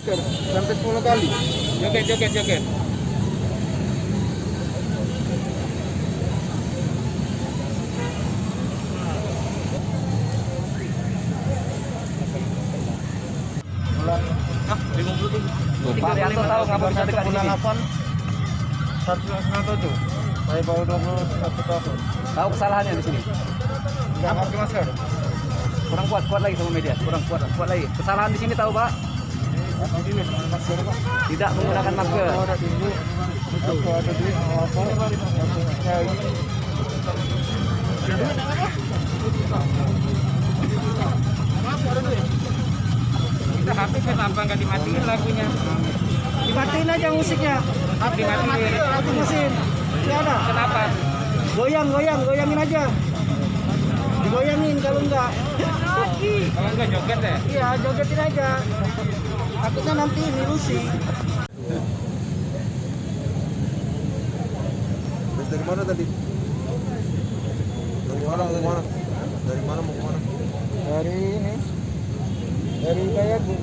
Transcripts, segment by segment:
masker sampai 10 kali. Joget. Bulan 50 Pak Rianto tahu ngapa bisa dekat di bulan sini? 8 1997. Saya baru 21 tahun. Tahu kesalahannya di sini? Enggak pakai masker. Kurang kuat lagi sama media. Kurang kuat lagi. Kesalahan di sini tahu Pak? Ini masker Pak. Tidak menggunakan masker. Aku ada dulu. Aku ada di apa? Kayak ini. Kita HP kenapa nggak dimatiin lagunya? Dimatiin aja musiknya. Dimatiin. Lagu mesin. Tidak ada. Kenapa? Goyangin aja. Digoyangin kalau enggak. Kalau nggak joget ya? Iya, jogetin aja. Takutnya nanti ilusi. Dari mana tadi? Dari mana mau kemana? Dari mana mau kemana? Dari ini. Dari Gayagu.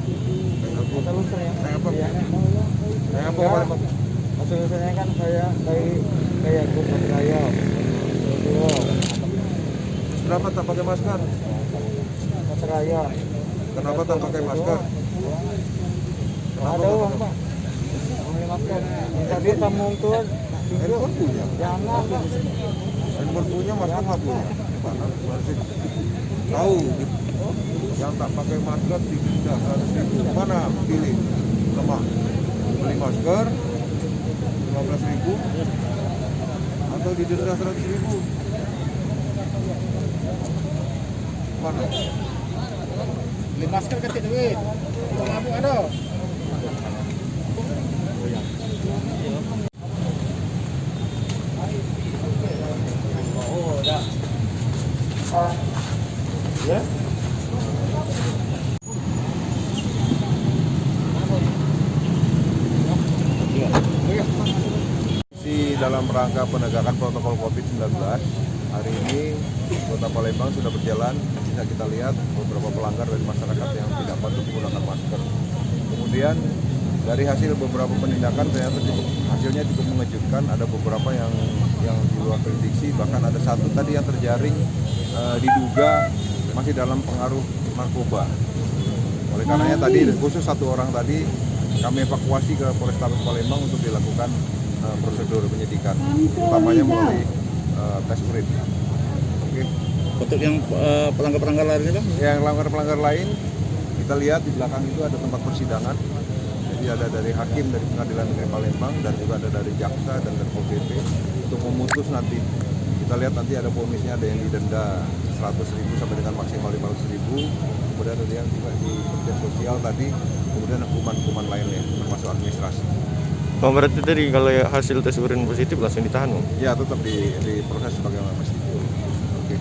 Asal-usul ya. Naik apa? Naik apa Palembang? Asal-usulnya kan saya dari Gayagu ke Raya. Kenapa tak pakai masker? Masker Raya. Kenapa tak pakai masker? Ada uang Pak. Beli masker. Tadi tamu itu handphone punya. Jangan. Handphone punya, masker nggak punya. Tahu. Yang tak pakai masker didenda 100.000. Mana pilih? Lemah. Beli masker 15.000 atau didenda 100.000. Mana? Beli masker kan tidak duit. Nabung ada. Ya. Dalam rangka penegakan protokol COVID-19, hari ini Kota Palembang sudah berjalan. Bisa kita lihat beberapa pelanggar dari masyarakat yang tidak patuh menggunakan masker. Kemudian dari hasil beberapa penindakan ternyata hasilnya cukup mengejutkan. Ada beberapa yang di luar prediksi, bahkan ada satu tadi yang terjaring diduga masih dalam pengaruh narkoba. Oleh karenanya tadi khusus satu orang tadi kami evakuasi ke Polrestabes Palembang untuk dilakukan prosedur penyidikan, utamanya melalui tes urin. Oke. Untuk yang pelanggar-pelanggar lainnya Bang? Yang pelanggar lain, kita lihat di belakang itu ada tempat persidangan. Jadi ada dari hakim dari Pengadilan Negeri Palembang dan juga ada dari jaksa dan dari Pol PP untuk memutus nanti. Kita lihat nanti ada vonisnya, ada yang didenda 100.000 sampai dengan maksimal 500.000. Kemudian ada yang juga di kerja sosial tadi, kemudian hukuman-hukuman lainnya termasuk administrasi. Oh, berarti tadi kalau hasil tes urin positif langsung ditahan Bang? Ya, tetap diproses sebagaimana mesti. Oke.